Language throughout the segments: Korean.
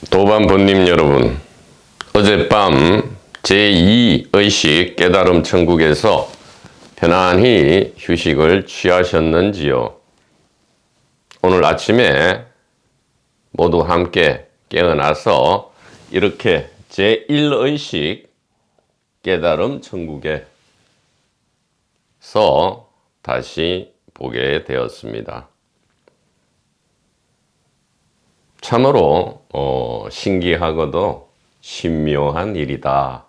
도반부님 여러분, 어젯밤 제2의식 깨달음 천국에서 편안히 휴식을 취하셨는지요? 오늘 아침에 모두 함께 깨어나서 이렇게 제1의식 깨달음 천국에서 다시 보게 되었습니다. 참으로 신기하고도 신묘한 일이다.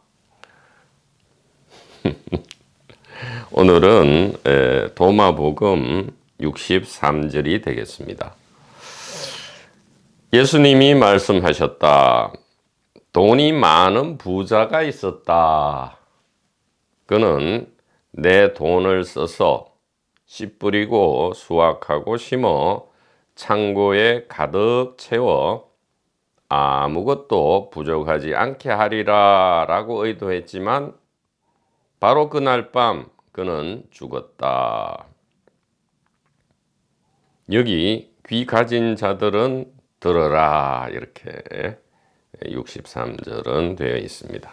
오늘은 도마복음 63절이 되겠습니다. 예수님이 말씀하셨다. 돈이 많은 부자가 있었다. 그는 내 돈을 써서 씨 뿌리고 수확하고 심어 창고에 가득 채워 아무것도 부족하지 않게 하리라 라고 의도했지만 바로 그날 밤 그는 죽었다. 여기 귀 가진 자들은 들어라 이렇게 63절은 되어 있습니다.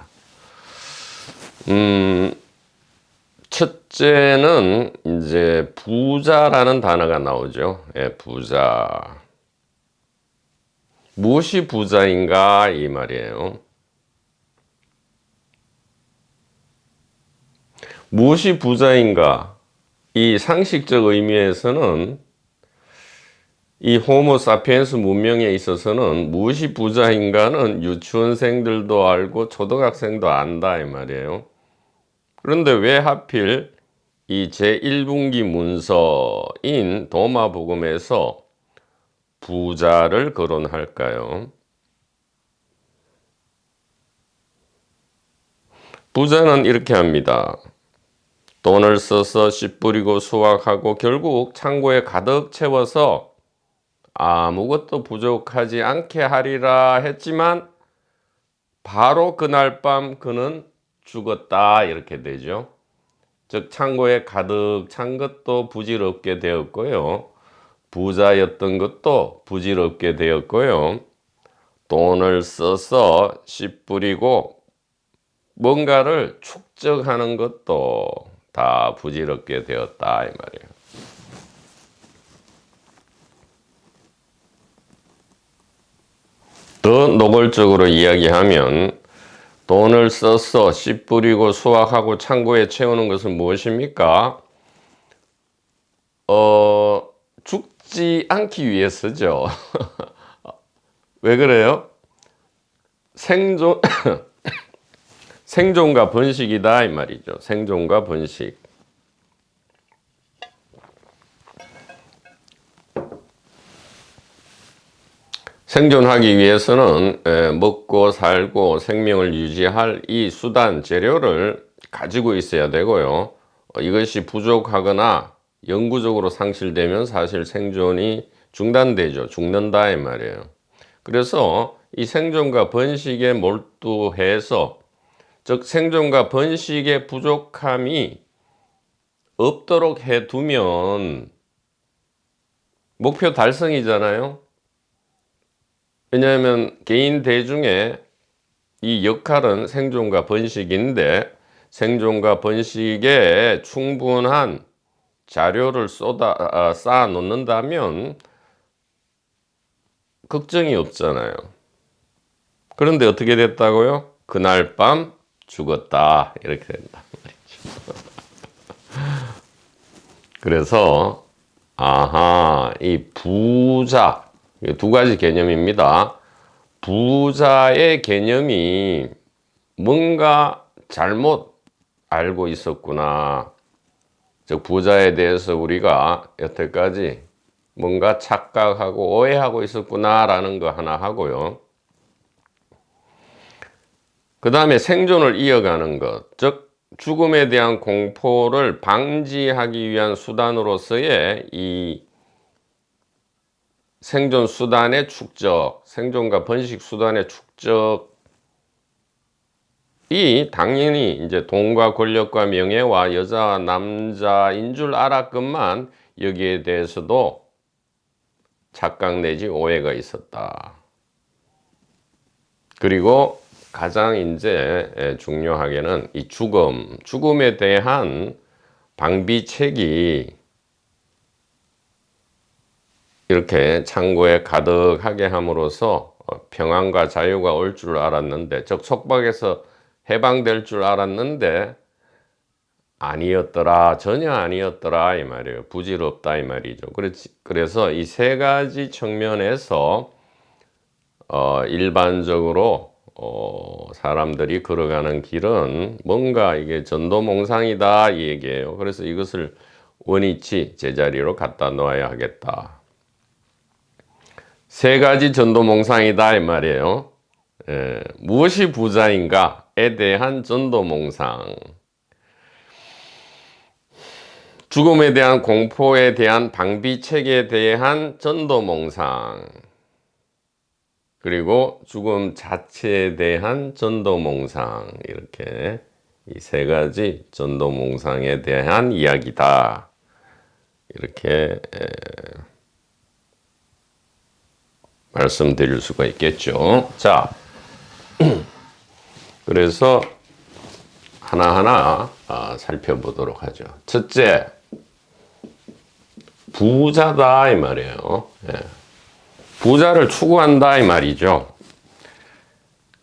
첫째는 이제 부자라는 단어가 나오죠. 부자. 무엇이 부자인가 이 말이에요. 무엇이 부자인가? 이 상식적 의미에서는 이 호모 사피엔스 문명에 있어서는 무엇이 부자인가는 유치원생들도 알고 초등학생도 안다 이 말이에요. 그런데 왜 하필 이 제1분기 문서인 도마복음에서 부자를 거론할까요? 부자는 이렇게 합니다. 돈을 써서 씨 뿌리고 수확하고 결국 창고에 가득 채워서 아무것도 부족하지 않게 하리라 했지만 바로 그날 밤 그는 죽었다 이렇게 되죠. 즉 창고에 가득 찬 것도 부질없게 되었고요. 부자였던 것도 부질없게 되었고요. 돈을 써서 씨 뿌리고 뭔가를 축적하는 것도 다 부질없게 되었다 이 말이에요. 더 노골적으로 이야기하면 돈을 써서 씨 뿌리고 수확하고 창고에 채우는 것은 무엇입니까? 죽지 않기 위해서죠. 왜 그래요? 생존과 번식이다 이 말이죠. 생존과 번식. 생존하기 위해서는 먹고 살고 생명을 유지할 이 수단, 재료를 가지고 있어야 되고요. 이것이 부족하거나 영구적으로 상실되면 사실 생존이 중단되죠. 죽는다 이 말이에요. 그래서 이 생존과 번식에 몰두해서 즉 생존과 번식의 부족함이 없도록 해두면 목표 달성이잖아요. 왜냐하면 개인 대중의 이 역할은 생존과 번식인데 생존과 번식에 충분한 자료를 쌓아 놓는다면 걱정이 없잖아요. 그런데 어떻게 됐다고요? 그날 밤 죽었다 이렇게 된단 말이죠. 그래서 이 부자 두 가지 개념입니다. 부자의 개념이 뭔가 잘못 알고 있었구나. 즉 부자에 대해서 우리가 여태까지 뭔가 착각하고 오해하고 있었구나라는 거 하나 하고요. 그 다음에 생존을 이어가는 것, 즉 죽음에 대한 공포를 방지하기 위한 수단으로서의 이 생존 수단의 축적, 생존과 번식 수단의 축적이 당연히 이제 돈과 권력과 명예와 여자와 남자인 줄 알았건만 여기에 대해서도 착각 내지 오해가 있었다. 그리고 가장 이제 중요하게는 이 죽음에 대한 방비책이 이렇게 창고에 가득하게 함으로써 평안과 자유가 올 줄 알았는데, 즉 속박에서 해방될 줄 알았는데 아니었더라, 전혀 아니었더라 이 말이에요. 부질없다 이 말이죠. 그래서 이 세 가지 측면에서 일반적으로 사람들이 걸어가는 길은 뭔가 이게 전도몽상이다 이 얘기예요. 그래서 이것을 원위치 제자리로 갖다 놓아야 하겠다. 세 가지 전도몽상이다 이 말이에요. 무엇이 부자인가에 대한 전도몽상, 죽음에 대한 공포에 대한 방비책에 대한 전도몽상, 그리고 죽음 자체에 대한 전도몽상, 이렇게 이 세 가지 전도몽상에 대한 이야기다. 이렇게 말씀드릴 수가 있겠죠. 자, 그래서 하나하나 살펴보도록 하죠. 첫째, 부자다 이 말이에요. 부자를 추구한다 이 말이죠.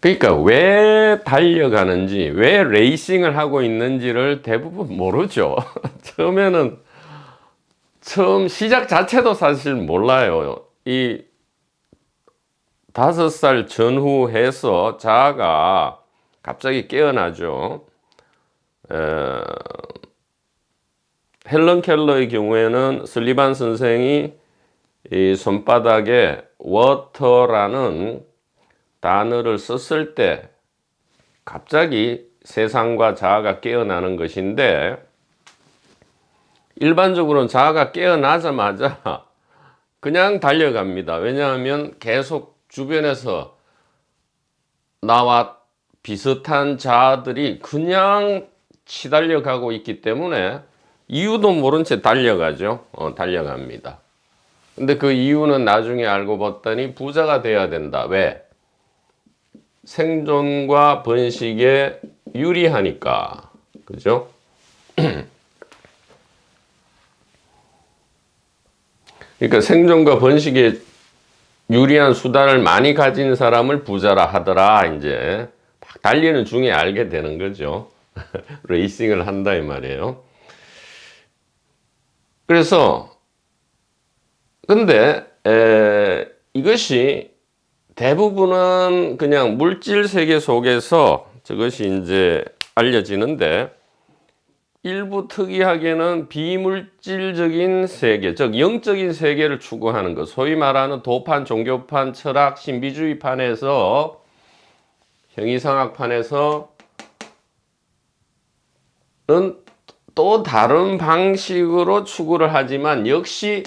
그러니까 왜 달려가는지, 왜 레이싱을 하고 있는지를 대부분 모르죠. 처음 시작 자체도 사실 몰라요. 이 5살 전후해서 자아가 갑자기 깨어나죠. 헬런 켈러의 경우에는 슬리반 선생이 이 손바닥에 워터라는 단어를 썼을 때 갑자기 세상과 자아가 깨어나는 것인데, 일반적으로는 자아가 깨어나자마자 그냥 달려갑니다. 왜냐하면 계속 주변에서 나와 비슷한 자아들이 그냥 치달려가고 있기 때문에 이유도 모른 채 달려가죠. 달려갑니다. 근데 그 이유는 나중에 알고 봤더니 부자가 돼야 된다. 왜? 생존과 번식에 유리하니까. 그죠? 그러니까 생존과 번식에 유리한 수단을 많이 가진 사람을 부자라 하더라. 이제 막 달리는 중에 알게 되는 거죠. 레이싱을 한다 이 말이에요. 그래서 근데 이것이 대부분은 그냥 물질 세계 속에서 저것이 이제 알려지는데, 일부 특이하게는 비물질적인 세계, 즉 영적인 세계를 추구하는 것, 소위 말하는 도판, 종교판, 철학, 신비주의판에서, 형이상학판에서는 또 다른 방식으로 추구를 하지만 역시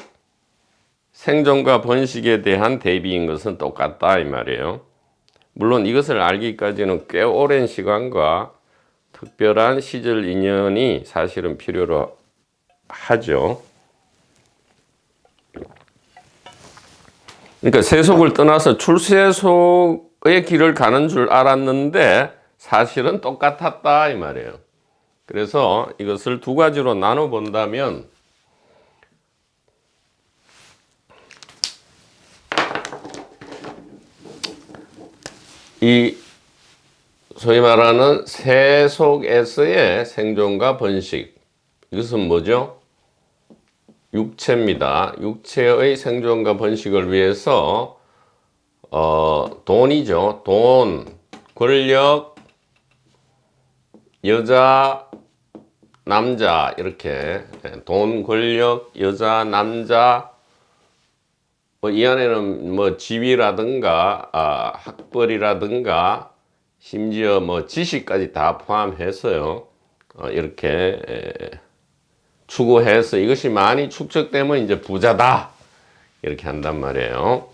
생존과 번식에 대한 대비인 것은 똑같다 이 말이에요. 물론 이것을 알기까지는 꽤 오랜 시간과 특별한 시절 인연이 사실은 필요로 하죠. 그러니까 세속을 떠나서 출세속의 길을 가는 줄 알았는데 사실은 똑같았다 이 말이에요. 그래서 이것을 두 가지로 나눠 본다면, 이 소위 말하는 세속에서의 생존과 번식, 이것은 뭐죠? 육체입니다. 육체의 생존과 번식을 위해서 돈이죠. 돈, 권력, 여자, 남자, 이렇게 돈, 권력, 여자, 남자, 이 안에는 지위라든가 학벌이라든가 심지어 지식까지 다 포함해서요. 이렇게 추구해서 이것이 많이 축적되면 이제 부자다 이렇게 한단 말이에요.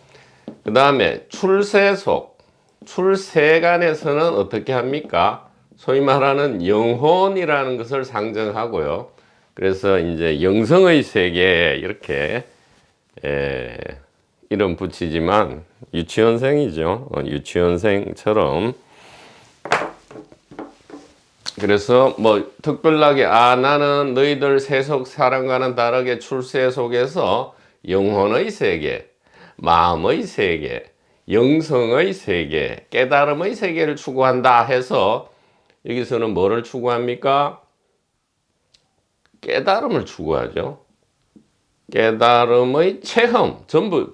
그 다음에 출세속, 출세간에서는 어떻게 합니까? 소위 말하는 영혼이라는 것을 상정하고요. 그래서 이제 영성의 세계 이렇게 이름 붙이지만 유치원생이죠. 유치원생처럼. 그래서 뭐 특별하게 나는 너희들 세속 사람과는 다르게 출세 속에서 영혼의 세계, 마음의 세계, 영성의 세계, 깨달음의 세계를 추구한다 해서 여기서는 뭐를 추구합니까? 깨달음을 추구하죠. 깨달음의 체험, 전부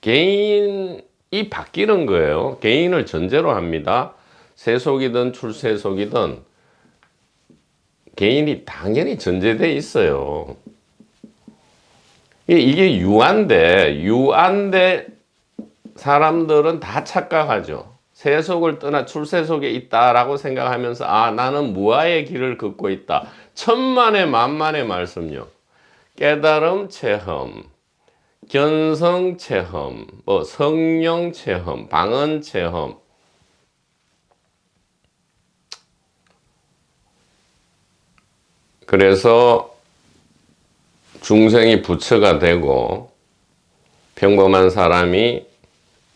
개인이 바뀌는 거예요. 개인을 전제로 합니다. 세속이든 출세속이든 개인이 당연히 전제되어 있어요. 이게 유한데 사람들은 다 착각하죠. 세속을 떠나 출세속에 있다라고 생각하면서 나는 무아의 길을 걷고 있다. 천만의 만만의 말씀요. 깨달음 체험, 견성 체험, 성령 체험, 방언 체험. 그래서 중생이 부처가 되고 평범한 사람이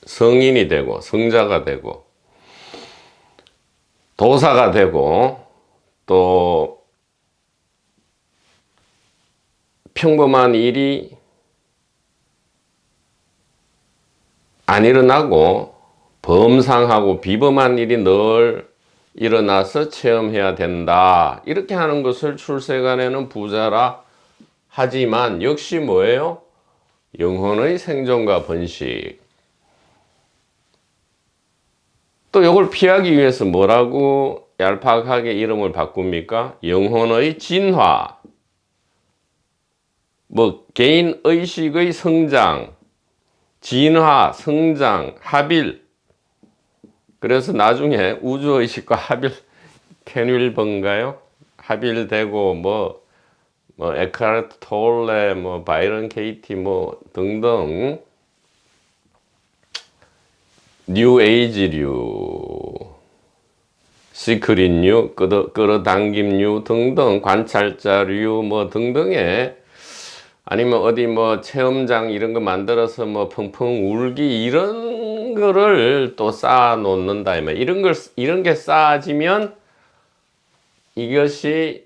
성인이 되고 성자가 되고 도사가 되고 또 평범한 일이 안 일어나고 범상하고 비범한 일이 늘 일어나서 체험해야 된다. 이렇게 하는 것을 출세간에는 부자라 하지만 역시 뭐예요? 영혼의 생존과 번식. 또 이걸 피하기 위해서 뭐라고 얄팍하게 이름을 바꿉니까? 영혼의 진화. 개인 의식의 성장, 진화, 성장, 합일. 그래서 나중에 우주의식과 합일, 케닐번가요? 합일되고 에카르트 톨레, 바이런 케이티, 등등 뉴 에이지류, 시크릿류, 끌어당김류 등등 관찰자류 등등의 아니면 어디 체험장 이런 거 만들어서 펑펑 울기 이런 거를 또 쌓아 놓는다. 이런 게 쌓아지면 이것이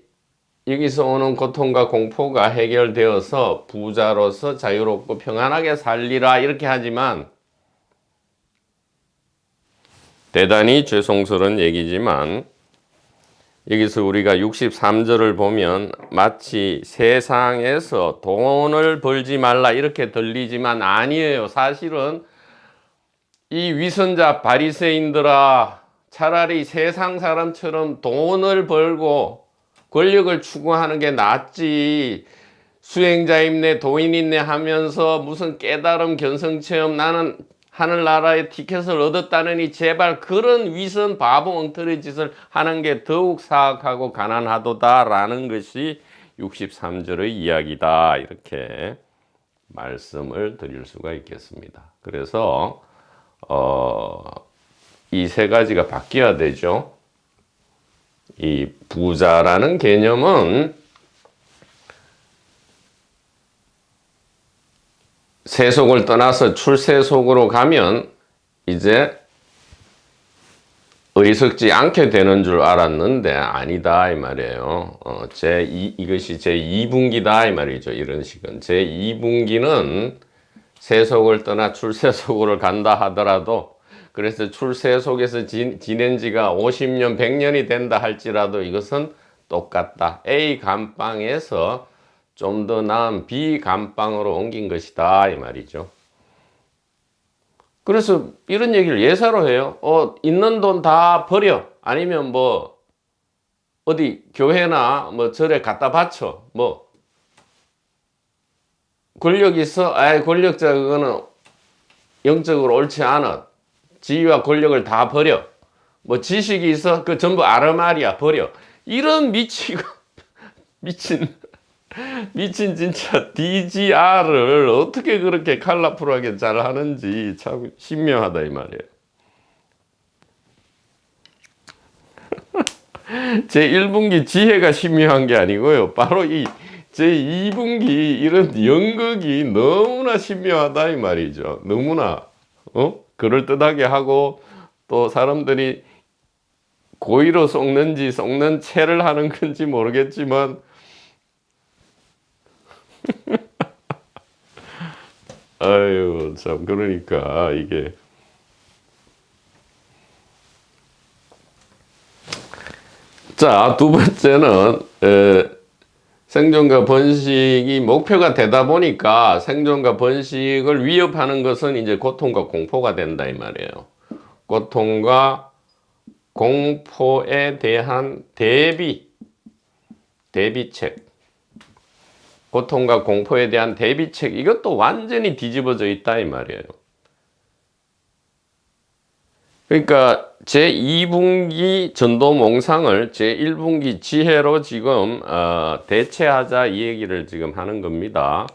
여기서 오는 고통과 공포가 해결되어서 부자로서 자유롭고 평안하게 살리라 이렇게 하지만 대단히 죄송스러운 얘기지만 여기서 우리가 63절을 보면 마치 세상에서 돈을 벌지 말라 이렇게 들리지만 아니에요. 사실은 이 위선자 바리새인들아 차라리 세상 사람처럼 돈을 벌고 권력을 추구하는 게 낫지. 수행자 있네 도인 있네 하면서 무슨 깨달음 견성체험 나는 하늘나라의 티켓을 얻었다느니 제발 그런 위선 바보 엉터리 짓을 하는 게 더욱 사악하고 가난하도다라는 것이 63절의 이야기다. 이렇게 말씀을 드릴 수가 있겠습니다. 그래서 이 세 가지가 바뀌어야 되죠. 이 부자라는 개념은 세속을 떠나서 출세속으로 가면 이제 어리석지 않게 되는 줄 알았는데 아니다 이 말이에요. 이것이 제2분기다 이 말이죠. 이런 식은 제2분기는 세속을 떠나 출세속으로 간다 하더라도 그래서 출세속에서 지낸 지가 50년 100년이 된다 할지라도 이것은 똑같다. A 감방에서 좀 더 나은 B 감방으로 옮긴 것이다 이 말이죠. 그래서 이런 얘기를 예사로 해요. 있는 돈 다 버려. 아니면 어디 교회나 절에 갖다 바쳐. 권력 있어? 권력자 그거는 영적으로 옳지 않아. 지위와 권력을 다 버려. 지식이 있어? 그 전부 아르마리아 버려. 이런 미친 진짜 DGR을 어떻게 그렇게 컬러풀하게 잘 하는지 참 신묘하다 이 말이에요. 제1분기 지혜가 신묘한 게 아니고요. 바로 이 제2분기 이런 연극이 너무나 신묘하다 이 말이죠. 너무나 그럴듯하게 하고 또 사람들이 고의로 속는지 속는 채를 하는 건지 모르겠지만 아유 참 그러니까 이게 자, 두 번째는 생존과 번식이 목표가 되다 보니까 생존과 번식을 위협하는 것은 이제 고통과 공포가 된다 이 말이에요. 고통과 공포에 대한 대비책. 고통과 공포에 대한 대비책 이것도 완전히 뒤집어져 있다 이 말이에요. 그러니까 제2분기 전도몽상을 제1분기 지혜로 지금 대체하자 이 얘기를 지금 하는 겁니다.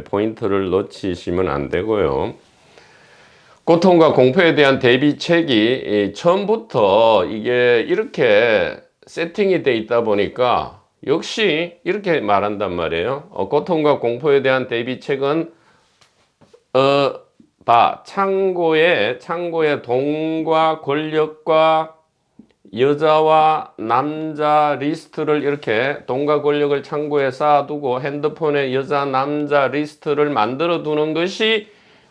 포인트를 놓치시면 안 되고요. 고통과 공포에 대한 대비책이 처음부터 이게 이렇게 세팅이 돼 있다 보니까 역시 이렇게 말한단 말이에요. 고통과 공포에 대한 대비책은 창고에 돈과 권력과 여자와 남자 리스트를 이렇게 돈과 권력을 창고에 쌓아두고 핸드폰에 여자 남자 리스트를 만들어 두는 것이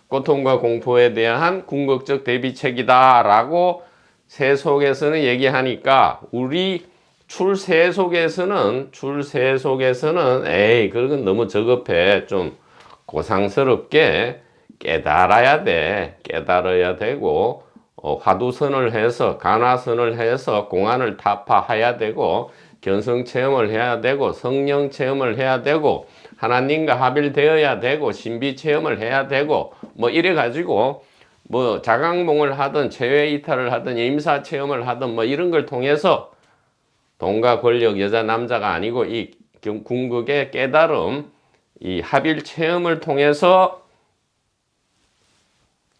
고통과 공포에 대한 궁극적 대비책이다 라고 세속에서는 얘기하니까 우리 출세속에서는 에이 그건 너무 저급해 좀 고상스럽게 깨달아야 되고 화두선을 해서 간화선을 해서 공안을 타파해야 되고 견성 체험을 해야 되고 성령 체험을 해야 되고 하나님과 합일되어야 되고 신비 체험을 해야 되고 뭐 이래 가지고 뭐 자각몽을 하든 체외 이탈을 하든 임사 체험을 하든 뭐 이런 걸 통해서 돈과 권력 여자 남자가 아니고 이 궁극의 깨달음 이 합일 체험을 통해서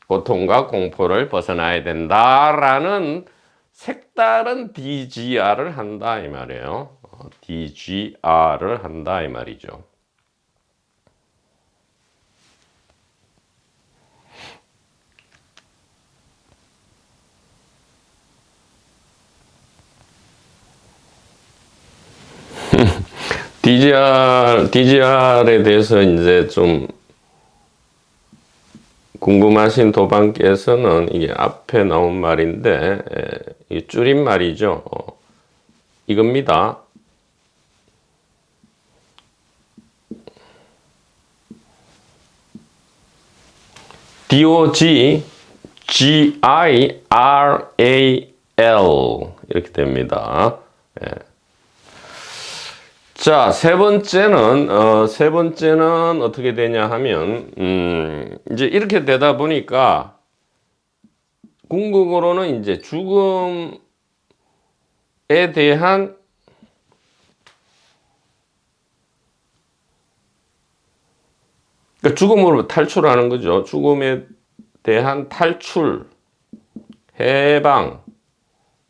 고통과 공포를 벗어나야 된다라는 색다른 DGR을 한다 이 말이에요. DGR을 한다 이 말이죠. DGR에 대해서 이제 좀 궁금하신 도반께서는 이게 앞에 나온 말인데 이 줄임말이죠. 이겁니다. DOG GIRAL 이렇게 됩니다. 예. 자, 세 번째는 어떻게 되냐 하면, 이제 이렇게 되다 보니까, 궁극으로는 이제 죽음에 대한 그러니까 죽음으로 탈출하는 거죠. 죽음에 대한 탈출, 해방,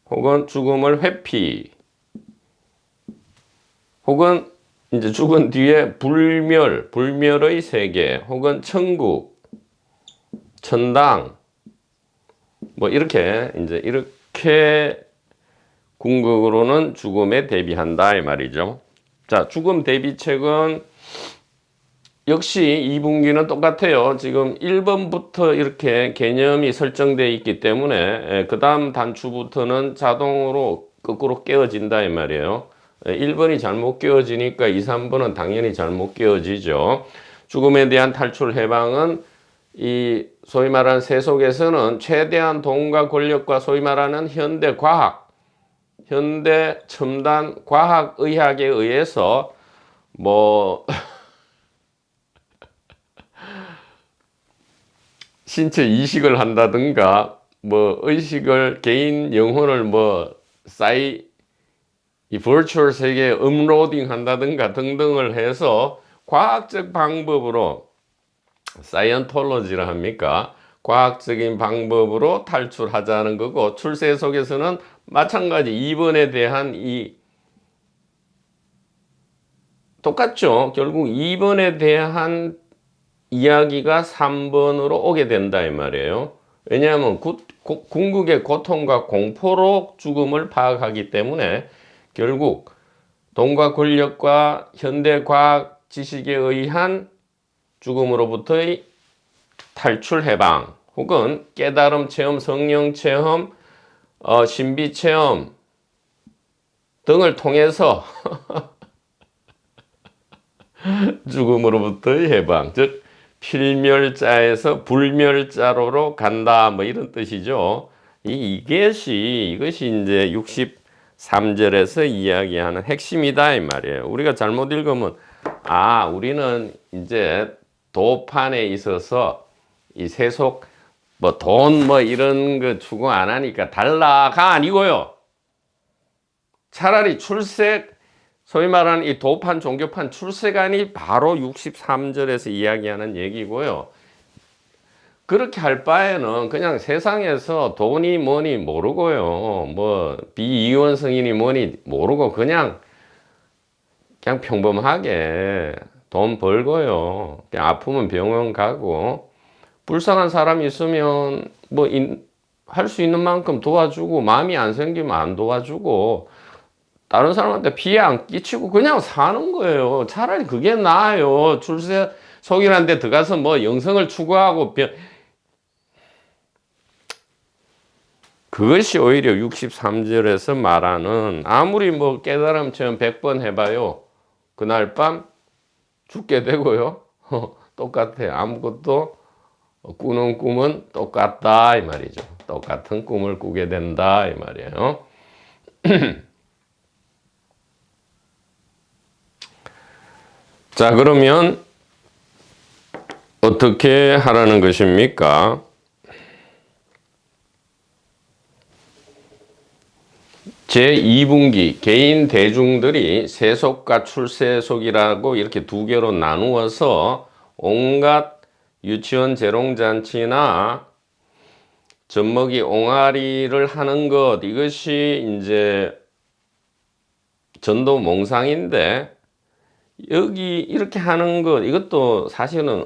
혹은 죽음을 회피, 혹은 이제 죽은 뒤에 불멸의 세계, 혹은 천국, 천당, 뭐 이렇게 궁극으로는 죽음에 대비한다 이 말이죠. 자, 죽음 대비책은 역시 2분기는 똑같아요. 지금 1번부터 이렇게 개념이 설정되어 있기 때문에 그 다음 단추부터는 자동으로 거꾸로 깨어진다 이 말이에요. 1번이 잘못 깨어지니까 2, 3번은 당연히 잘못 깨어지죠. 죽음에 대한 탈출 해방은 이 소위 말하는 세속에서는 최대한 돈과 권력과 소위 말하는 현대 과학, 현대 첨단 과학 의학에 의해서 뭐 신체 이식을 한다든가 뭐 의식을 개인 영혼을 이 버추얼 세계에 업로딩 한다든가 등등을 해서 과학적 방법으로 사이언톨로지를 합니까? 과학적인 방법으로 탈출하자는 거고 출세 속에서는 마찬가지 2번에 대한 똑같죠. 결국 2번에 대한 이야기가 3번으로 오게 된다 이 말이에요. 왜냐하면 궁극의 고통과 공포로 죽음을 파악하기 때문에 결국 돈과 권력과 현대 과학 지식에 의한 죽음으로부터의 탈출 해방 혹은 깨달음 체험, 성령 체험, 신비 체험 등을 통해서 죽음으로부터의 해방, 즉 필멸자에서 불멸자로 간다, 뭐 이런 뜻이죠. 이것이 이제 63절에서 이야기하는 핵심이다 이 말이에요. 우리가 잘못 읽으면 우리는 이제 도판에 있어서 이 세속 뭐 돈 뭐 이런 거 추구 안 하니까 달라가 아니고요. 차라리 출세, 소위 말하는 이 도판 종교판 출세관이 바로 63절에서 이야기하는 얘기고요. 그렇게 할 바에는 그냥 세상에서 돈이 뭐니 모르고요. 뭐 비이원 성인이 뭐니 모르고 그냥 평범하게 돈 벌고요. 그냥 아프면 병원 가고 불쌍한 사람이 있으면 뭐 할 수 있는 만큼 도와주고 마음이 안 생기면 안 도와주고 다른 사람한테 피해 안 끼치고 그냥 사는 거예요. 차라리 그게 나아요. 출세 속이라는 데 들어가서 뭐 영성을 추구하고 그것이 오히려 63절에서 말하는 아무리 뭐 깨달음 체험 100번 해봐요. 그날 밤 죽게 되고요. 똑같아요. 아무것도 꾸는 꿈은 똑같다 이 말이죠. 똑같은 꿈을 꾸게 된다 이 말이에요. 자, 그러면 어떻게 하라는 것입니까? 제2분기 개인 대중들이 세속과 출세속이라고 이렇게 두 개로 나누어서 온갖 유치원 재롱잔치나 젖먹이 옹알이를 하는 것, 이것이 이제 전도 몽상인데, 여기 이렇게 하는 것, 이것도 사실은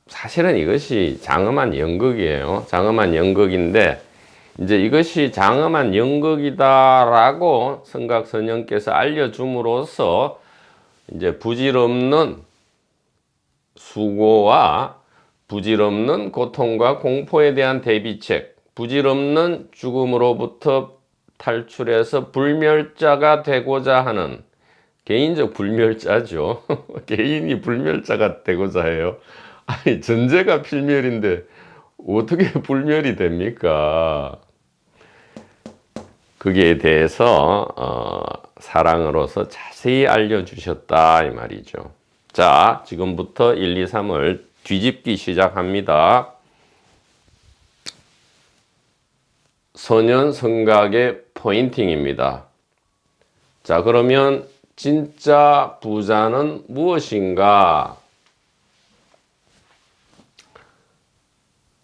사실은 이것이 장엄한 연극이에요. 장엄한 연극인데, 이제 이것이 장엄한 연극이다라고 성각선녀께서 알려줌으로써 이제 부질없는 수고와 부질없는 고통과 공포에 대한 대비책, 부질없는 죽음으로부터 탈출해서 불멸자가 되고자 하는 개인적 불멸자죠. 개인이 불멸자가 되고자 해요. 아니, 전제가 필멸인데 어떻게 불멸이 됩니까? 거기에 대해서 사랑으로서 자세히 알려주셨다 이 말이죠. 자, 지금부터 1, 2, 3을 뒤집기 시작합니다. 선현 성각의 포인팅입니다. 자, 그러면 진짜 부자는 무엇인가?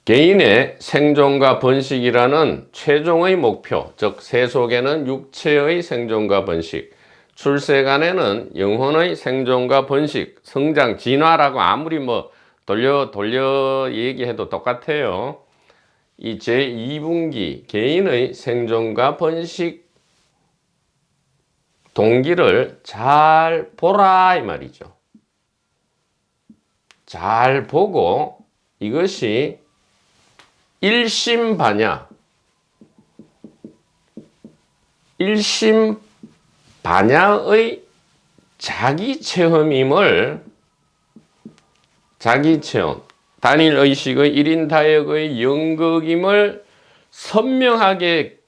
개인의 생존과 번식이라는 최종의 목표, 즉 세속에는 육체의 생존과 번식, 출세간에는 영혼의 생존과 번식, 성장, 진화라고 아무리 뭐 돌려 얘기해도 똑같아요. 이 제2분기 개인의 생존과 번식 동기를 잘 보라 이 말이죠. 잘 보고 이것이 일심반야의 자기체험임을 자기체험, 단일의식의 1인 다역의 연극임을 선명하게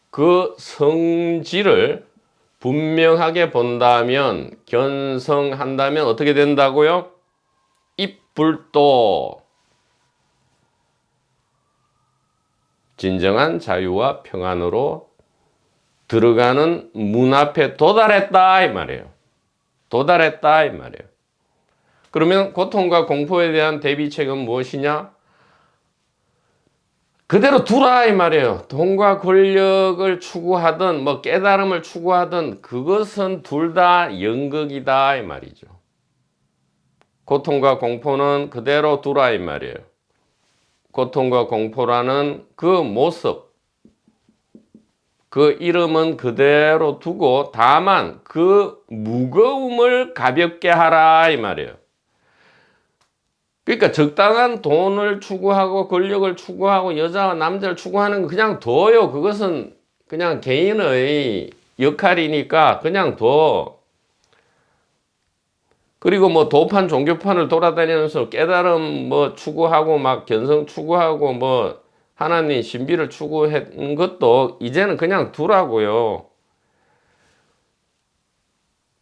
그 성질을 분명하게 본다면, 견성한다면 어떻게 된다고요? 입불도 진정한 자유와 평안으로 들어가는 문 앞에 도달했다 이 말이에요. 도달했다 이 말이에요. 그러면 고통과 공포에 대한 대비책은 무엇이냐? 그대로 두라 이 말이에요. 돈과 권력을 추구하든 뭐 깨달음을 추구하든 그것은 둘 다 연극이다 이 말이죠. 고통과 공포는 그대로 두라 이 말이에요. 고통과 공포라는 그 모습, 그 이름은 그대로 두고 다만 그 무거움을 가볍게 하라 이 말이에요. 그러니까 적당한 돈을 추구하고 권력을 추구하고 여자와 남자를 추구하는 거 그냥 둬요. 그것은 그냥 개인의 역할이니까 그냥 둬. 그리고 뭐 도판 종교판을 돌아다니면서 깨달음 뭐 추구하고 막 견성 추구하고 뭐 하나님 신비를 추구한 것도 이제는 그냥 두라고요.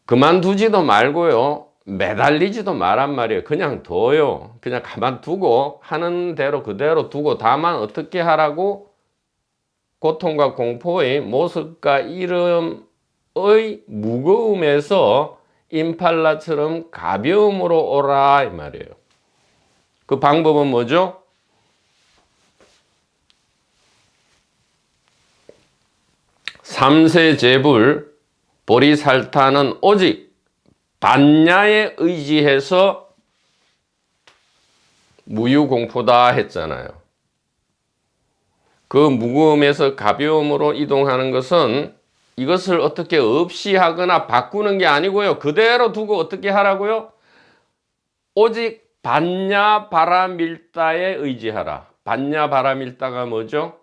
그만두지도 말고요. 매달리지도 말란 말이에요. 그냥 둬요. 그냥 가만두고 하는 대로 그대로 두고 다만 어떻게 하라고? 고통과 공포의 모습과 이름의 무거움에서 임팔라처럼 가벼움으로 오라 이 말이에요. 그 방법은 뭐죠? 삼세 제불 보리살타는 오직 반야에 의지해서 무유공포다 했잖아요. 그 무거움에서 가벼움으로 이동하는 것은 이것을 어떻게 없이 하거나 바꾸는 게 아니고요. 그대로 두고 어떻게 하라고요? 오직 반야 바라밀다에 의지하라. 반야 바라밀다가 뭐죠?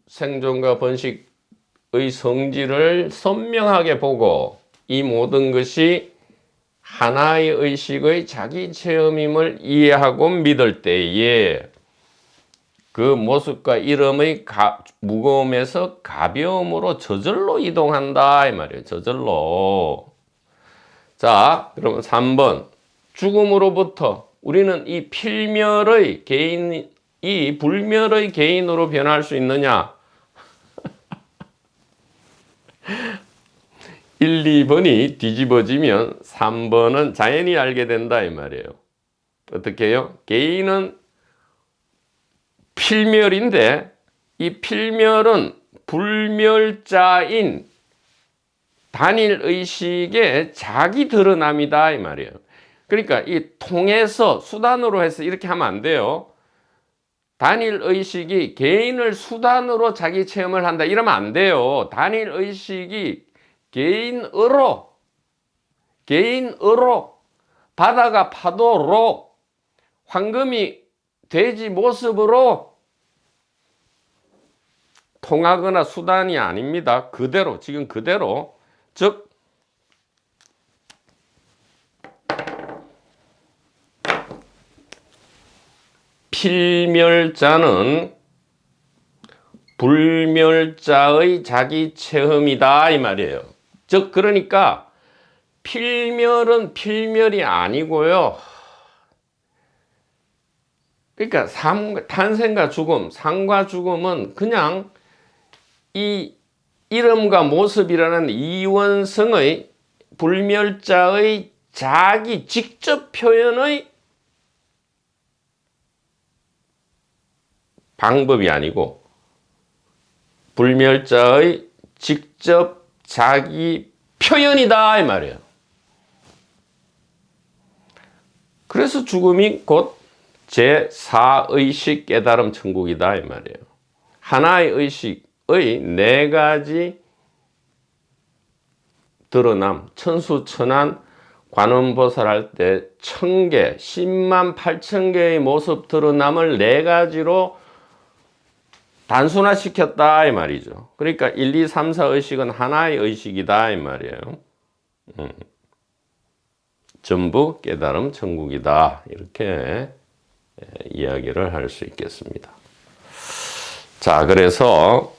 생존과 번식의 성질을 선명하게 보고 이 모든 것이 하나의 의식의 자기 체험임을 이해하고 믿을 때에 그 모습과 이름의 무거움에서 가벼움으로 저절로 이동한다 이 말이에요. 저절로. 자, 그러면 3번 죽음으로부터 우리는 이 필멸의 개인, 이 불멸의 개인으로 변할 수 있느냐? 1, 2번이 뒤집어지면 3번은 자연히 알게 된다 이 말이에요. 어떻게 해요? 개인은 필멸인데 이 필멸은 불멸자인 단일 의식의 자기 드러남이다 이 말이에요. 그러니까 이 통해서 수단으로 해서 이렇게 하면 안 돼요. 단일 의식이 개인을 수단으로 자기 체험을 한다 이러면 안 돼요. 단일 의식이 개인으로 바다가 파도로 황금이 돼지 모습으로 통하거나 수단이 아닙니다. 그대로 지금 그대로 즉 필멸자는 불멸자의 자기 체험이다 이 말이에요. 즉 그러니까 필멸은 필멸이 아니고요. 그러니까 탄생과 죽음, 삶과 죽음은 그냥 이 이름과 모습이라는 이원성의 불멸자의 자기 직접 표현의 방법이 아니고 불멸자의 직접 자기 표현이다 이 말이에요. 그래서 죽음이 곧 제4의식 깨달음 천국이다 이 말이에요. 하나의 의식의 4가지 드러남, 천수천안 관음보살 할 때 1000개, 10만 8천 개의 모습 드러남을 4가지로 단순화시켰다 이 말이죠. 그러니까 1, 2, 3, 4 의식은 하나의 의식이다 이 말이에요. 전부 깨달음 천국이다 이렇게 이야기를 할 수 있겠습니다. 자, 그래서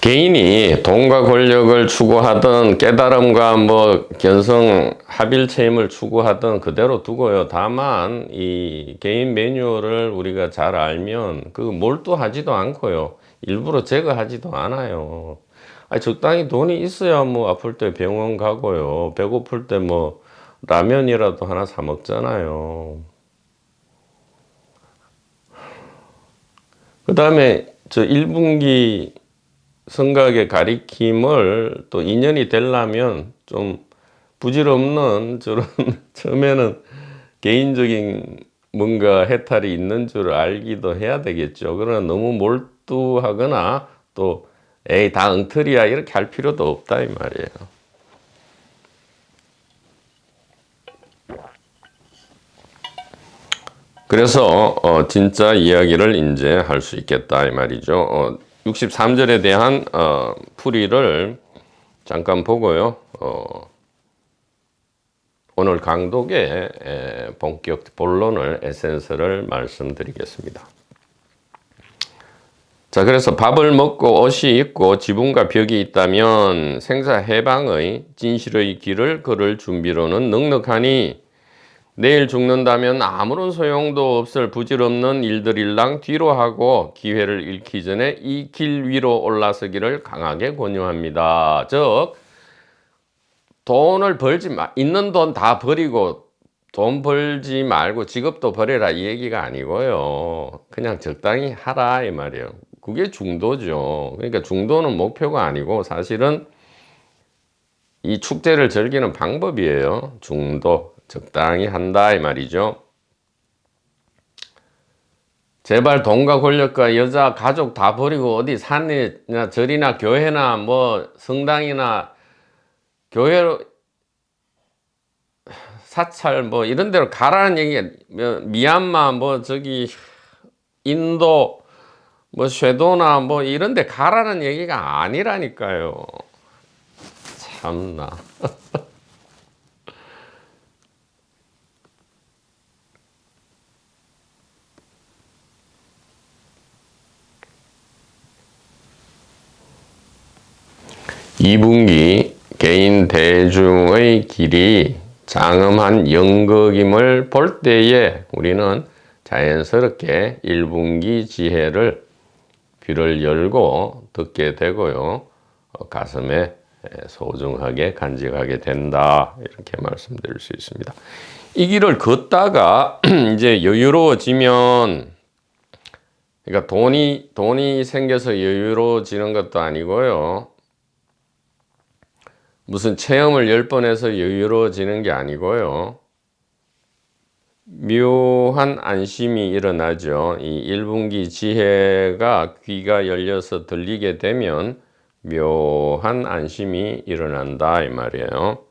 개인이 돈과 권력을 추구하든 깨달음과 뭐 견성 합일체임을 추구하든 그대로 두고요. 다만 이 개인 매뉴얼을 우리가 잘 알면 그 몰두하지도 않고요. 일부러 제거하지도 않아요. 적당히 돈이 있어야 뭐 아플 때 병원 가고요. 배고플 때 뭐 라면이라도 하나 사 먹잖아요. 그 다음에 저 1분기 성각의 가리킴을 또 2년이 되려면 좀 부질없는 저런 처음에는 개인적인 뭔가 해탈이 있는 줄 알기도 해야 되겠죠. 그러나 너무 몰두하거나 또 에이 다 엉터리야 이렇게 할 필요도 없다 이 말이에요. 그래서 진짜 이야기를 이제 할 수 있겠다 이 말이죠. 63절에 대한 풀이를 잠깐 보고요. 오늘 강독의 본격 본론을 에센스를 말씀드리겠습니다. 자, 그래서 밥을 먹고 옷이 있고 지붕과 벽이 있다면 생사 해방의 진실의 길을 걸을 준비로는 넉넉하니 내일 죽는다면 아무런 소용도 없을 부질없는 일들일랑 뒤로 하고 기회를 잃기 전에 이 길 위로 올라서기를 강하게 권유합니다. 즉 돈을 벌지 있는 돈 다 버리고 돈 벌지 말고 직업도 버려라 이 얘기가 아니고요. 그냥 적당히 하라 이 말이에요. 그게 중도죠. 그러니까 중도는 목표가 아니고 사실은 이 축제를 즐기는 방법이에요. 중도, 적당히 한다 이 말이죠. 제발 돈과 권력과 여자, 가족 다 버리고 어디 산이나 절이나 교회나 뭐 성당이나 교회로 사찰 뭐 이런 데로 가라는 얘기가 미얀마 뭐 저기 인도 뭐 쉐도나 뭐 이런 데 가라는 얘기가 아니라니까요. 참나. (2분기) 개인 대중의 길이 장엄한 연극임을 볼 때에 우리는 자연스럽게 1분기 지혜를 귀를 열고 듣게 되고요. 가슴에 소중하게 간직하게 된다. 이렇게 말씀드릴 수 있습니다. 이 길을 걷다가 이제 여유로워지면 그러니까 돈이 생겨서 여유로워지는 것도 아니고요. 무슨 체험을 10번 해서 여유로워지는 게 아니고요. 묘한 안심이 일어나죠. 이 1분기 지혜가 귀가 열려서 들리게 되면 묘한 안심이 일어난다 이 말이에요.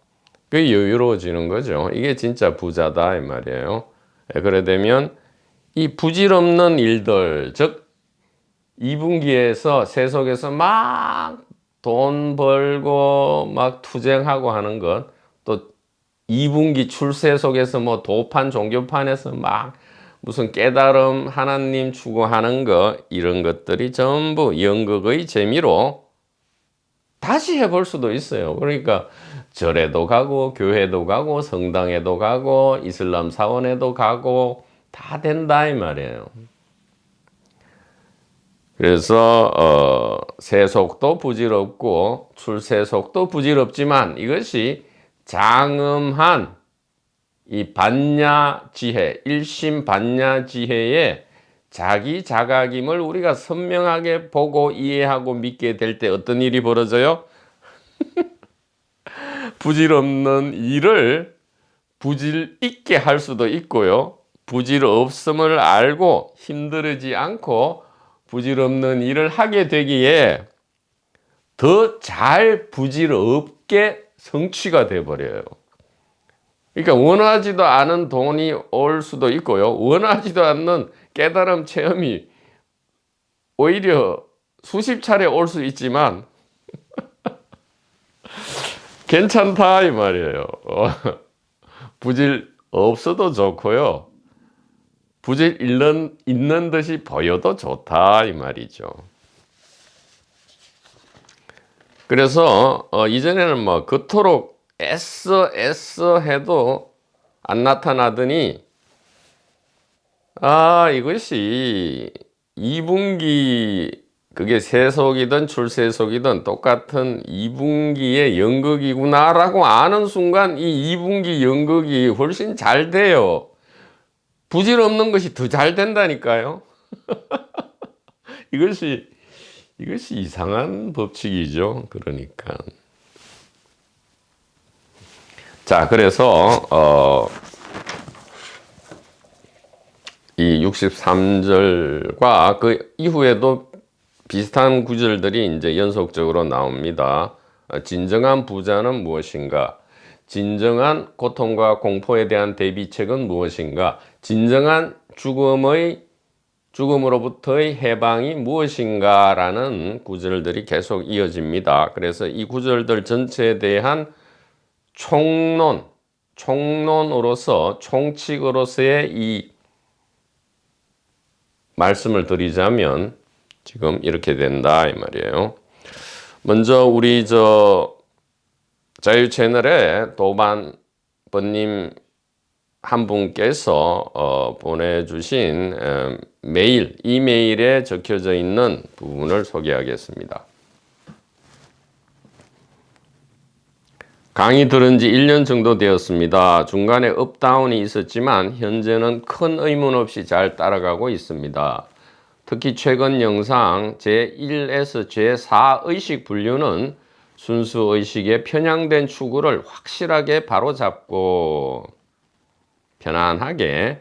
그게 여유로워지는 거죠. 이게 진짜 부자다 이 말이에요. 그래 되면 이 부질없는 일들, 즉 2분기에서 세속에서 막 돈 벌고 막 투쟁하고 하는 것, 또 2분기 출세 속에서 뭐 도판 종교판에서 막 무슨 깨달음 하나님 추구하는 거 이런 것들이 전부 연극의 재미로 다시 해볼 수도 있어요. 그러니까 절에도 가고 교회도 가고 성당에도 가고 이슬람 사원에도 가고 다 된다 이 말이에요. 그래서 세속도 부질없고 출세속도 부질없지만 이것이 장엄한 이 반야지혜, 일심반야지혜의 자기 자각임을 우리가 선명하게 보고 이해하고 믿게 될 때 어떤 일이 벌어져요? 부질없는 일을 부질 있게 할 수도 있고요. 부질 없음을 알고 힘들지 않고 부질없는 일을 하게 되기에 더 잘 부질없게 성취가 돼버려요. 그러니까 원하지도 않은 돈이 올 수도 있고요. 원하지도 않는 깨달음 체험이 오히려 수십 차례 올 수 있지만 괜찮다 이 말이에요. 부질 없어도 좋고요. 부질 있는 듯이 보여도 좋다 이 말이죠. 그래서 이전에는 뭐 그토록 애써 해도 안 나타나더니 이것이 2분기 그게 세속이든 출세속이든 똑같은 2분기의 연극이구나라고 아는 순간 이 2분기 연극이 훨씬 잘 돼요. 부질없는 것이 더 잘 된다니까요. 이것이 이상한 법칙이죠. 그러니까. 자, 그래서 이 63절과 그 이후에도 비슷한 구절들이 이제 연속적으로 나옵니다. 진정한 부자는 무엇인가? 진정한 고통과 공포에 대한 대비책은 무엇인가? 진정한 죽음으로부터의 해방이 무엇인가? 라는 구절들이 계속 이어집니다. 그래서 이 구절들 전체에 대한 총론으로서, 총칙으로서의 이 말씀을 드리자면 지금 이렇게 된다 이 말이에요. 먼저 우리 자유 채널에 도반번님 한 분께서 보내주신 이메일에 적혀져 있는 부분을 소개하겠습니다. 강의 들은 지 1년 정도 되었습니다. 중간에 업다운이 있었지만 현재는 큰 의문 없이 잘 따라가고 있습니다. 특히 최근 영상 제1에서 제4 의식 분류는 순수 의식의 편향된 추구를 확실하게 바로잡고 편안하게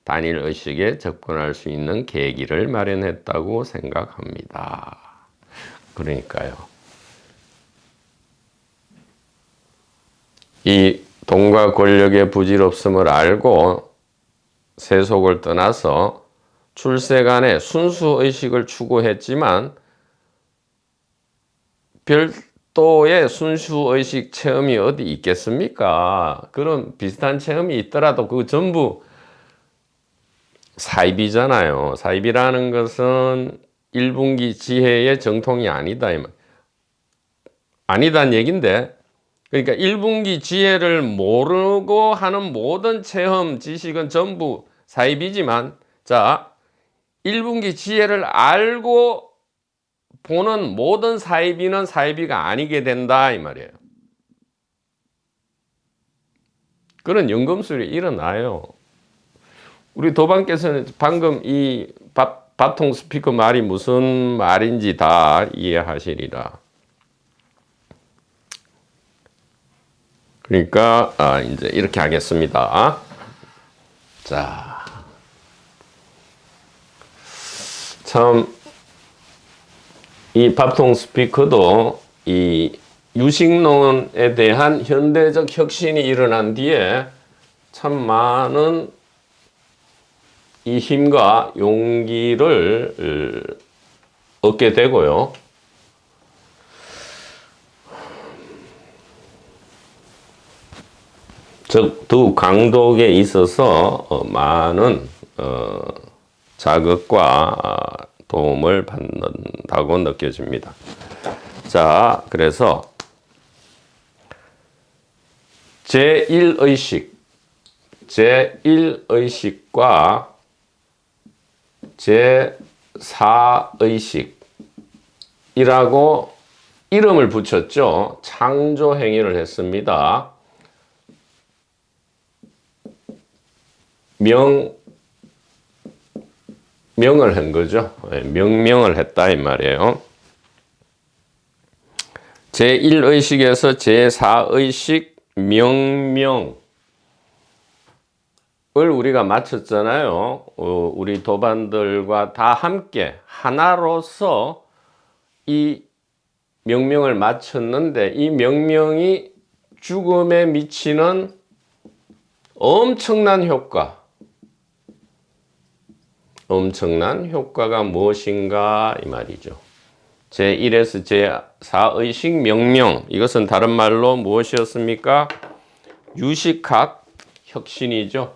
단일 의식에 접근할 수 있는 계기를 마련했다고 생각합니다. 그러니까요. 이 돈과 권력의 부질없음을 알고 세속을 떠나서 출세간의 순수의식을 추구했지만 별도의 순수의식 체험이 어디 있겠습니까? 그런 비슷한 체험이 있더라도 그거 전부 사입이잖아요. 사입이라는 것은 1분기 지혜의 정통이 아니다. 아니다는 얘긴데, 그러니까 1분기 지혜를 모르고 하는 모든 체험, 지식은 전부 사입이지만, 자, 1분기 지혜를 알고 보는 모든 사입이는 사입이가 아니게 된다 이 말이에요. 그런 연금술이 일어나요. 우리 도반께서는 방금 이 밥통 스피커 말이 무슨 말인지 다 이해하시리라. 그러니까 이제 이렇게 하겠습니다. 자, 참 이 밥통 스피커도 이 유식론에 대한 현대적 혁신이 일어난 뒤에 참 많은 이 힘과 용기를 얻게 되고요. 즉 더욱 강독에 있어서 많은 자극과 도움을 받는다고 느껴집니다. 자, 그래서 제1의식과 제4의식이라고 이름을 붙였죠. 창조 행위를 했습니다. 명을 한 거죠. 명명을 했다 이 말이에요. 제1의식에서 제4의식 명명을 우리가 마쳤잖아요. 우리 도반들과 다 함께 하나로서 이 명명을 마쳤는데 이 명명이 죽음에 미치는 엄청난 효과가 무엇인가 이 말이죠. 제1에서 제4의식 명명, 이것은 다른 말로 무엇이었습니까? 유식학 혁신이죠.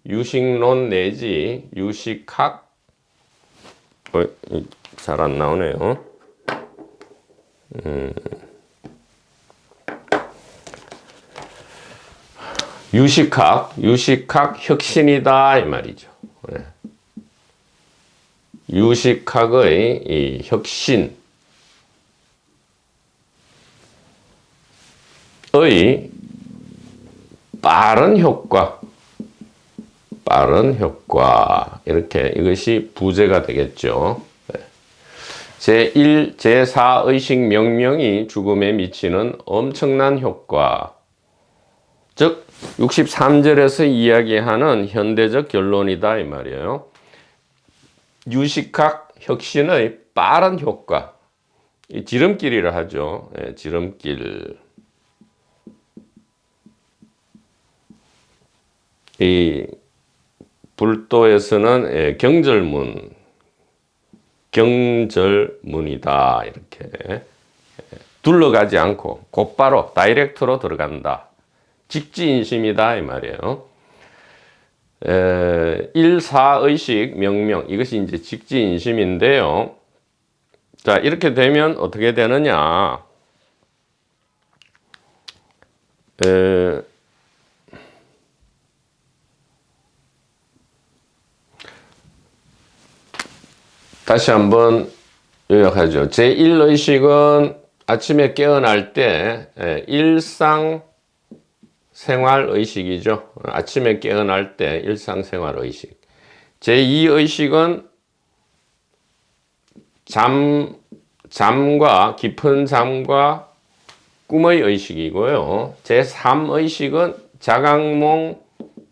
유식론 내지 유식학 잘 안 나오네요. 유식학 혁신이다 이 말이죠. 네. 유식학의 이 혁신의 빠른 효과 이렇게 이것이 부제가 되겠죠. 제1, 제4 의식 명령이 죽음에 미치는 엄청난 효과, 즉 63절에서 이야기하는 현대적 결론이다 이 말이에요. 유식학 혁신의 빠른 효과, 이 지름길이라 하죠. 지름길. 이 불도에서는 경절문이다 이렇게 둘러가지 않고 곧바로 다이렉트로 들어간다. 직지인심이다 이 말이에요. 1사의식 명명, 이것이 이제 직지인심인데요. 자, 이렇게 되면 어떻게 되느냐? 다시 한번 요약하죠. 제1의식은 아침에 깨어날 때 일상생활의식이죠. 아침에 깨어날 때 일상생활의식. 제2의식은 잠과 깊은 잠과 꿈의 의식이고요. 제3의식은 자각몽,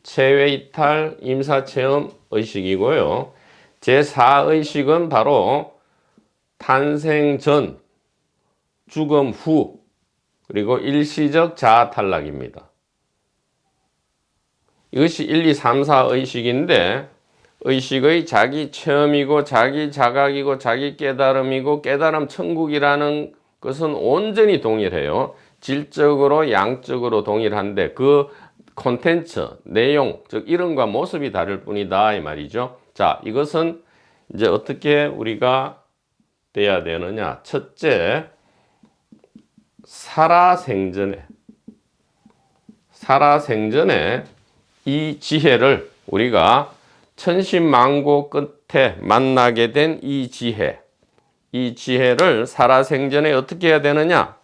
체외이탈, 임사체험 의식이고요. 제4의식은 바로 탄생 전, 죽음 후, 그리고 일시적 자아 탈락입니다. 이것이 1, 2, 3, 4의식인데 의식의 자기 체험이고 자기 자각이고 자기 깨달음이고 깨달음 천국이라는 것은 온전히 동일해요. 질적으로 양적으로 동일한데 그 콘텐츠, 내용, 즉 이름과 모습이 다를 뿐이다 이 말이죠. 자, 이것은 이제 어떻게 우리가 돼야 되느냐? 첫째, 살아생전에 이 지혜를 우리가 천신만고 끝에 만나게 된 이 지혜를 살아생전에 어떻게 해야 되느냐?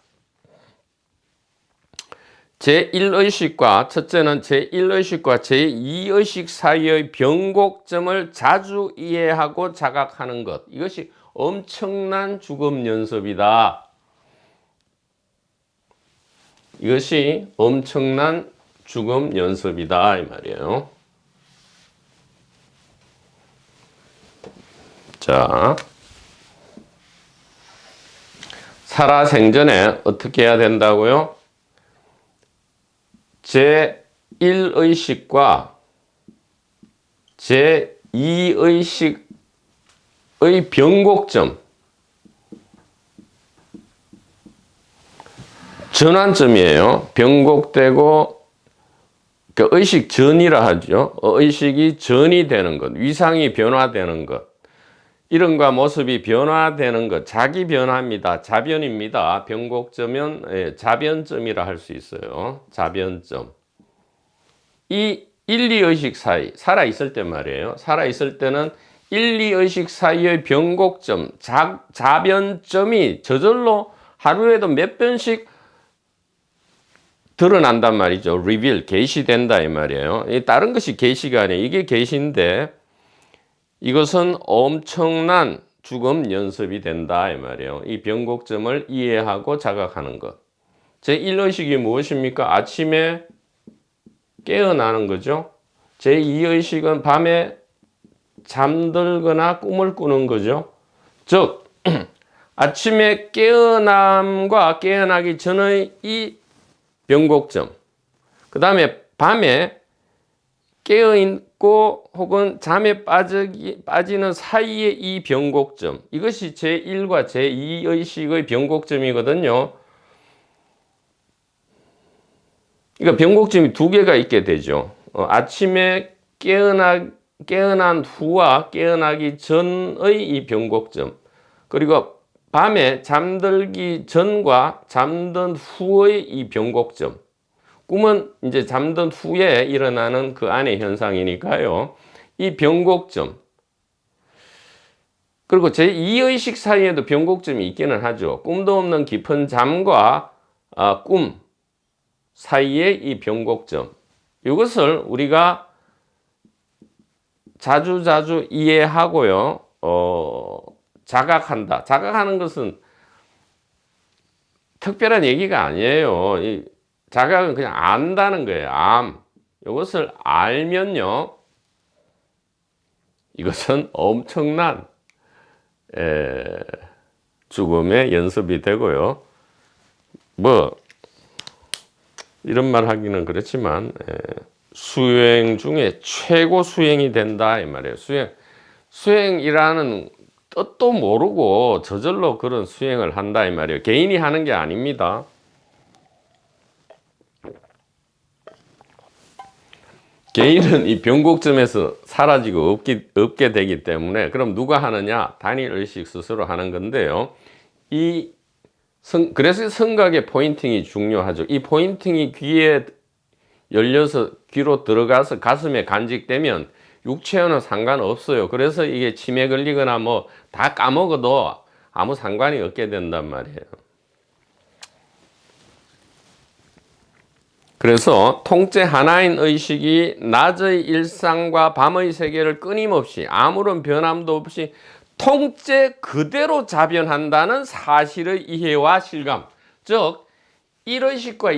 제1의식과 첫째는 제1의식과 제2의식 사이의 변곡점을 자주 이해하고 자각하는 것. 이것이 엄청난 죽음 연습이다. 이것이 엄청난 죽음 연습이다 이 말이에요. 자, 살아생전에 어떻게 해야 된다고요? 제1의식과 제2의식의 변곡점, 전환점이에요. 변곡되고 그 의식 전이라 하죠. 의식이 전이 되는 것, 위상이 변화되는 것, 이름과 모습이 변화되는 것, 자기 변화입니다. 자변입니다. 변곡점은 자변점이라 할 수 있어요. 자변점. 이 1, 2의식 사이, 살아있을 때 말이에요. 살아있을 때는 1, 2의식 사이의 변곡점, 자변점이 저절로 하루에도 몇 번씩 드러난단 말이죠. 리빌, 계시된다 이 말이에요. 다른 것이 계시가 아니에요. 이게 계시인데 이것은 엄청난 죽음 연습이 된다 이 말이에요. 이 변곡점을 이해하고 자각하는 것. 제1의식이 무엇입니까? 아침에 깨어나는 거죠. 제2의식은 밤에 잠들거나 꿈을 꾸는 거죠. 즉 아침에 깨어남과 깨어나기 전의 이 변곡점, 그 다음에 밤에 깨어있고 혹은 잠에 빠지는 사이의 이 변곡점, 이것이 제1과 제2의식의 변곡점이거든요. 그러니까 변곡점이 두 개가 있게 되죠. 아침에 깨어난 후와 깨어나기 전의 이 변곡점, 그리고 밤에 잠들기 전과 잠든 후의 이 변곡점. 꿈은 이제 잠든 후에 일어나는 그 안의 현상이니까요. 이 변곡점. 그리고 제2의식 사이에도 변곡점이 있기는 하죠. 꿈도 없는 깊은 잠과 꿈 사이의 이 변곡점. 이것을 우리가 자주 이해하고요. 자각한다. 자각하는 것은 특별한 얘기가 아니에요. 이 자각은 그냥 안다는 거예요. 이것을 알면요. 이것은 엄청난 죽음의 연습이 되고요. 뭐 이런 말 하기는 그렇지만 수행 중에 최고 수행이 된다 이 말이에요. 수행이라는 뜻도 모르고 저절로 그런 수행을 한다 이 말이에요. 개인이 하는 게 아닙니다. 개인은 이 변곡점에서 사라지고 없게 되기 때문에 그럼 누가 하느냐? 단일의식 스스로 하는 건데요. 그래서 성각의 포인팅이 중요하죠. 이 포인팅이 귀에 열려서 귀로 들어가서 가슴에 간직되면 육체와는 상관없어요. 그래서 이게 치매 걸리거나 뭐 다 까먹어도 아무 상관이 없게 된단 말이에요. 그래서 통째 하나인 의식이 낮의 일상과 밤의 세계를 끊임없이 아무런 변함도 없이 통째 그대로 자변한다는 사실의 이해와 실감. 즉 1의식과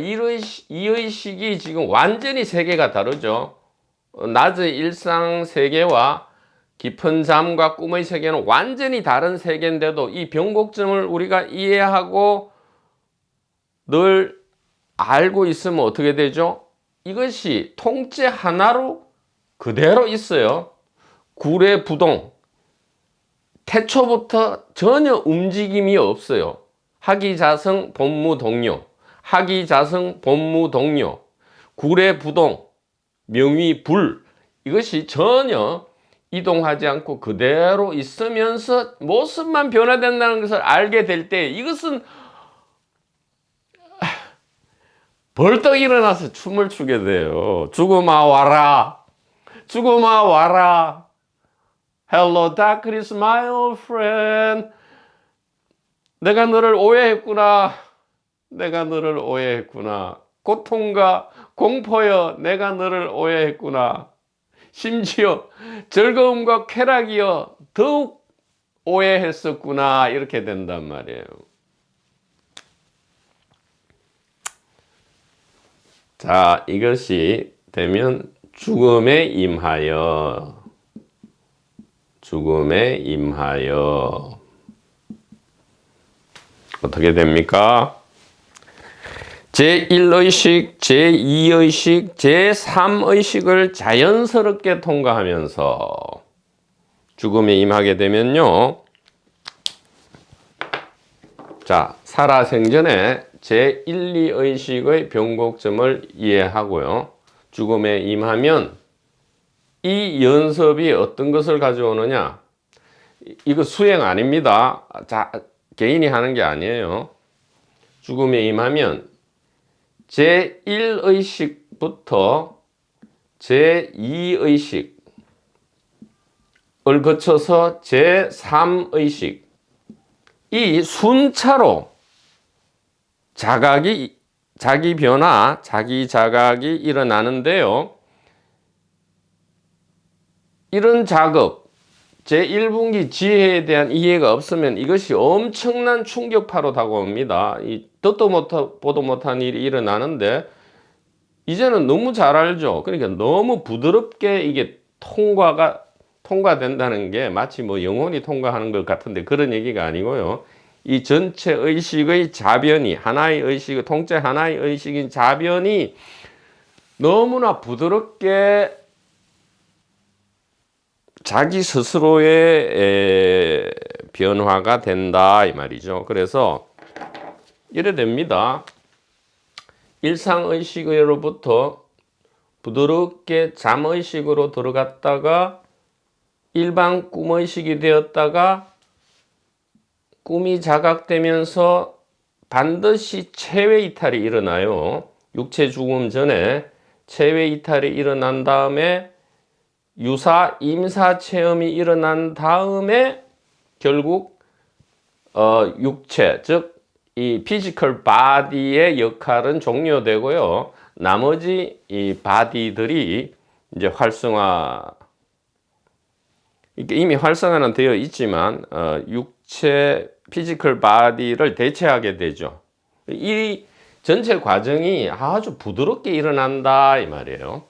2의식이 지금 완전히 세계가 다르죠. 낮의 일상 세계와 깊은 잠과 꿈의 세계는 완전히 다른 세계인데도 이 변곡점을 우리가 이해하고 늘 알고 있으면 어떻게 되죠? 이것이 통째 하나로 그대로 있어요. 구례부동. 태초부터 전혀 움직임이 없어요. 하기자성 본무동료. 하기자성 본무동료. 구례부동. 명위불. 이것이 전혀 이동하지 않고 그대로 있으면서 모습만 변화된다는 것을 알게 될 때 이것은 벌떡 일어나서 춤을 추게 돼요. 죽음아 와라. 죽음아 와라. Hello darkness my old friend. 내가 너를 오해했구나. 내가 너를 오해했구나. 고통과 공포여 내가 너를 오해했구나. 심지어 즐거움과 쾌락이여 더욱 오해했었구나. 이렇게 된단 말이에요. 자, 이것이 되면 죽음에 임하여 어떻게 됩니까? 제1의식, 제2의식, 제3의식을 자연스럽게 통과하면서 죽음에 임하게 되면요. 자, 살아생전에 제1, 2의식의 변곡점을 이해하고요. 죽음에 임하면 이 연습이 어떤 것을 가져오느냐? 이거 수행 아닙니다. 자, 개인이 하는 게 아니에요. 죽음에 임하면 제1의식부터 제2의식을 거쳐서 제3의식 이 순차로 자기 변화, 자기 자각이 일어나는데요. 이런 작업, 제1분기 지혜에 대한 이해가 없으면 이것이 엄청난 충격파로 다가옵니다. 듣도 보도 못한 일이 일어나는데 이제는 너무 잘 알죠. 그러니까 너무 부드럽게 이게 통과된다는 게 마치 뭐 영혼이 통과하는 것 같은데 그런 얘기가 아니고요. 이 전체 의식의 자변이 하나의 의식, 통째 하나의 의식인 자변이 너무나 부드럽게 자기 스스로의 변화가 된다 이 말이죠. 그래서 이래 됩니다. 일상의식으로부터 부드럽게 잠의식으로 들어갔다가 일반 꿈의식이 되었다가 꿈이 자각되면서 반드시 체외 이탈이 일어나요. 육체 죽음 전에 체외 이탈이 일어난 다음에 유사 임사 체험이 일어난 다음에 결국 육체, 즉 이 피지컬 바디의 역할은 종료되고요. 나머지 이 바디들이 이제 이미 활성화는 되어 있지만 육체 피지컬 바디를 대체하게 되죠. 이 전체 과정이 아주 부드럽게 일어난다 이 말이에요.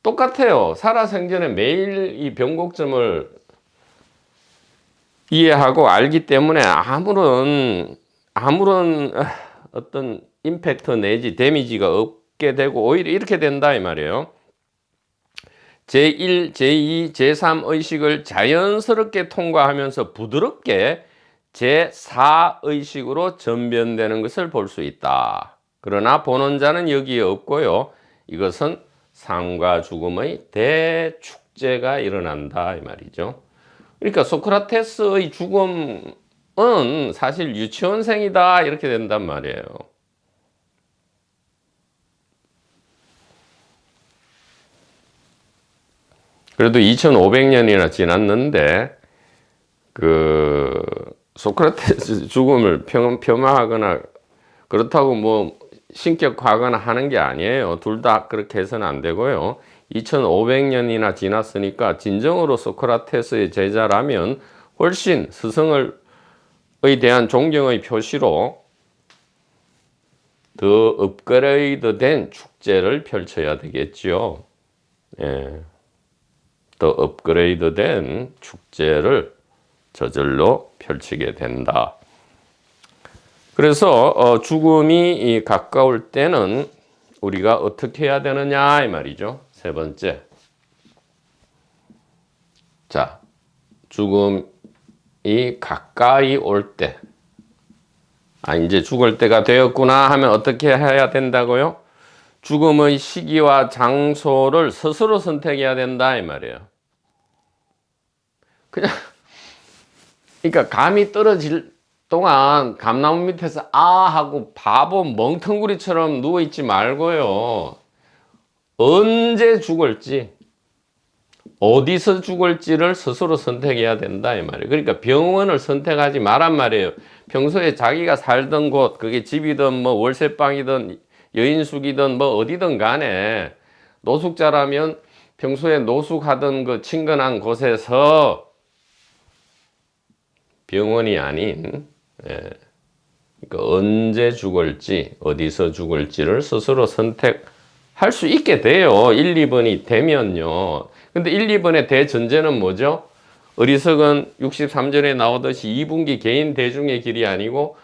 똑같아요. 살아생전에 매일 이 변곡점을 이해하고 알기 때문에 아무런 어떤 임팩트 내지 데미지가 없게 되고 오히려 이렇게 된다 이 말이에요. 제1, 제2, 제3 의식을 자연스럽게 통과하면서 부드럽게 제4 의식으로 전변되는 것을 볼 수 있다. 그러나 보는 자는 여기에 없고요. 이것은 삶과 죽음의 대축제가 일어난다 이 말이죠. 그러니까 소크라테스의 죽음은 사실 유치원생이다 이렇게 된단 말이에요. 그래도 2500년이나 지났는데 그 소크라테스 죽음을 폄하하거나 그렇다고 뭐 신격화하거나 하는 게 아니에요. 둘 다 그렇게 해서는 안 되고요. 2500년이나 지났으니까 진정으로 소크라테스의 제자라면 훨씬 스승의 대한 존경의 표시로 더 업그레이드된 축제를 펼쳐야 되겠죠. 예. 더 업그레이드된 축제를 저절로 펼치게 된다. 그래서 죽음이 가까울 때는 우리가 어떻게 해야 되느냐 이 말이죠. 세 번째. 자, 죽음이 가까이 올 때, 이제 죽을 때가 되었구나 하면 어떻게 해야 된다고요? 죽음의 시기와 장소를 스스로 선택해야 된다 이 말이에요. 그러니까 감이 떨어질 동안 감나무 밑에서 하고 바보 멍텅구리처럼 누워있지 말고요. 언제 죽을지, 어디서 죽을지를 스스로 선택해야 된다 이 말이에요. 그러니까 병원을 선택하지 말란 말이에요. 평소에 자기가 살던 곳, 그게 집이든 뭐 월세방이든 여인숙이든 뭐 어디든 간에 노숙자라면 평소에 노숙하던 그 친근한 곳에서 병원이 아닌, 그러니까 언제 죽을지 어디서 죽을지를 스스로 선택할 수 있게 돼요. 1, 2번이 되면요. 근데 1, 2번의 대전제는 뭐죠? 어리석은 63절에 나오듯이 2분기 개인 대중의 길이 아니고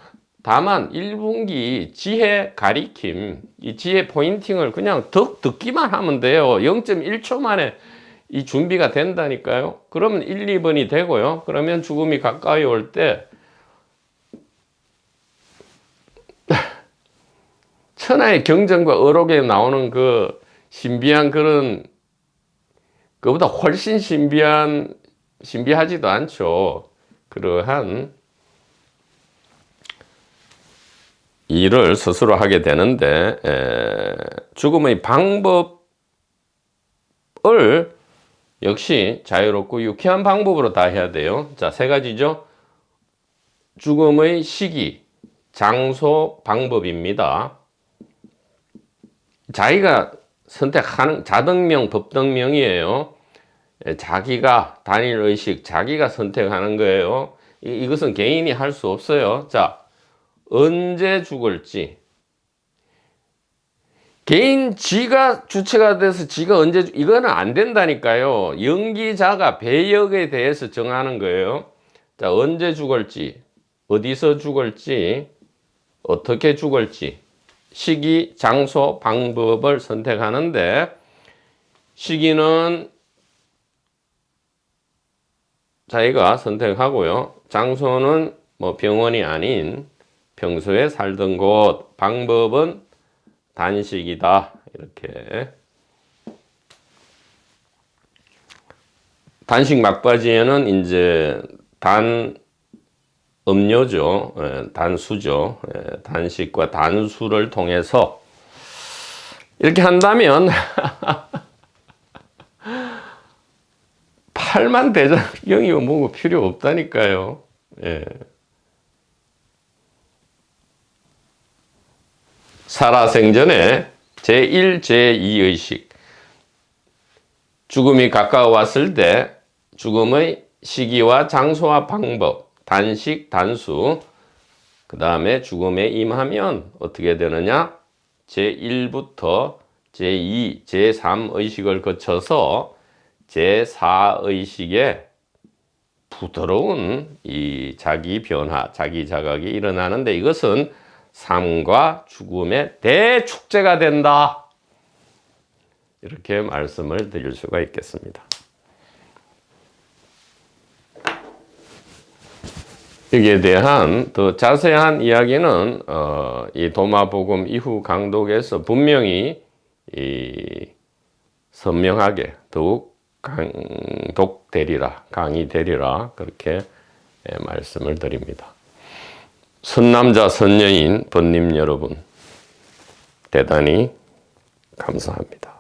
다만 1분기 지혜 가리킴, 이 지혜 포인팅을 그냥 듣기만 하면 돼요. 0.1초 만에 이 준비가 된다니까요. 그러면 1, 2번이 되고요. 그러면 죽음이 가까이 올 때 천하의 경전과 어록에 나오는 그 신비한 그런 그보다 훨씬 신비하지도 않죠. 그러한 일을 스스로 하게 되는데 죽음의 방법을 역시 자유롭고 유쾌한 방법으로 다 해야 돼요. 자, 세 가지죠. 죽음의 시기, 장소, 방법입니다. 자기가 선택하는 자등명, 법등명이에요. 자기가 단일의식, 자기가 선택하는 거예요. 이것은 개인이 할 수 없어요. 자, 언제 죽을지. 개인 지가 주체가 돼서 지가 언제 이거는 안 된다니까요. 연기자가 배역에 대해서 정하는 거예요. 자, 언제 죽을지, 어디서 죽을지, 어떻게 죽을지, 시기, 장소, 방법을 선택하는데 시기는 자기가 선택하고요. 장소는 뭐 병원이 아닌 평소에 살던 곳, 방법은 단식이다. 이렇게. 단식 막바지에는 이제 음료죠. 단수죠. 단식과 단수를 통해서 이렇게 한다면 팔만 대장경이고 뭐고 필요 없다니까요. 예. 살아생전에 제1, 제2의식. 죽음이 가까워왔을 때 죽음의 시기와 장소와 방법, 단식, 단수, 그 다음에 죽음에 임하면 어떻게 되느냐? 제1부터 제2, 제3 의식을 거쳐서 제4의식에 부드러운 이 자기 변화, 자기 자각이 일어나는데 이것은 삶과 죽음의 대축제가 된다. 이렇게 말씀을 드릴 수가 있겠습니다. 여기에 대한 더 자세한 이야기는 이 도마복음 이후 강독에서 분명히 선명하게 더욱 강독되리라, 강의되리라 그렇게 말씀을 드립니다. 선남자 선녀인 번님 여러분 대단히 감사합니다.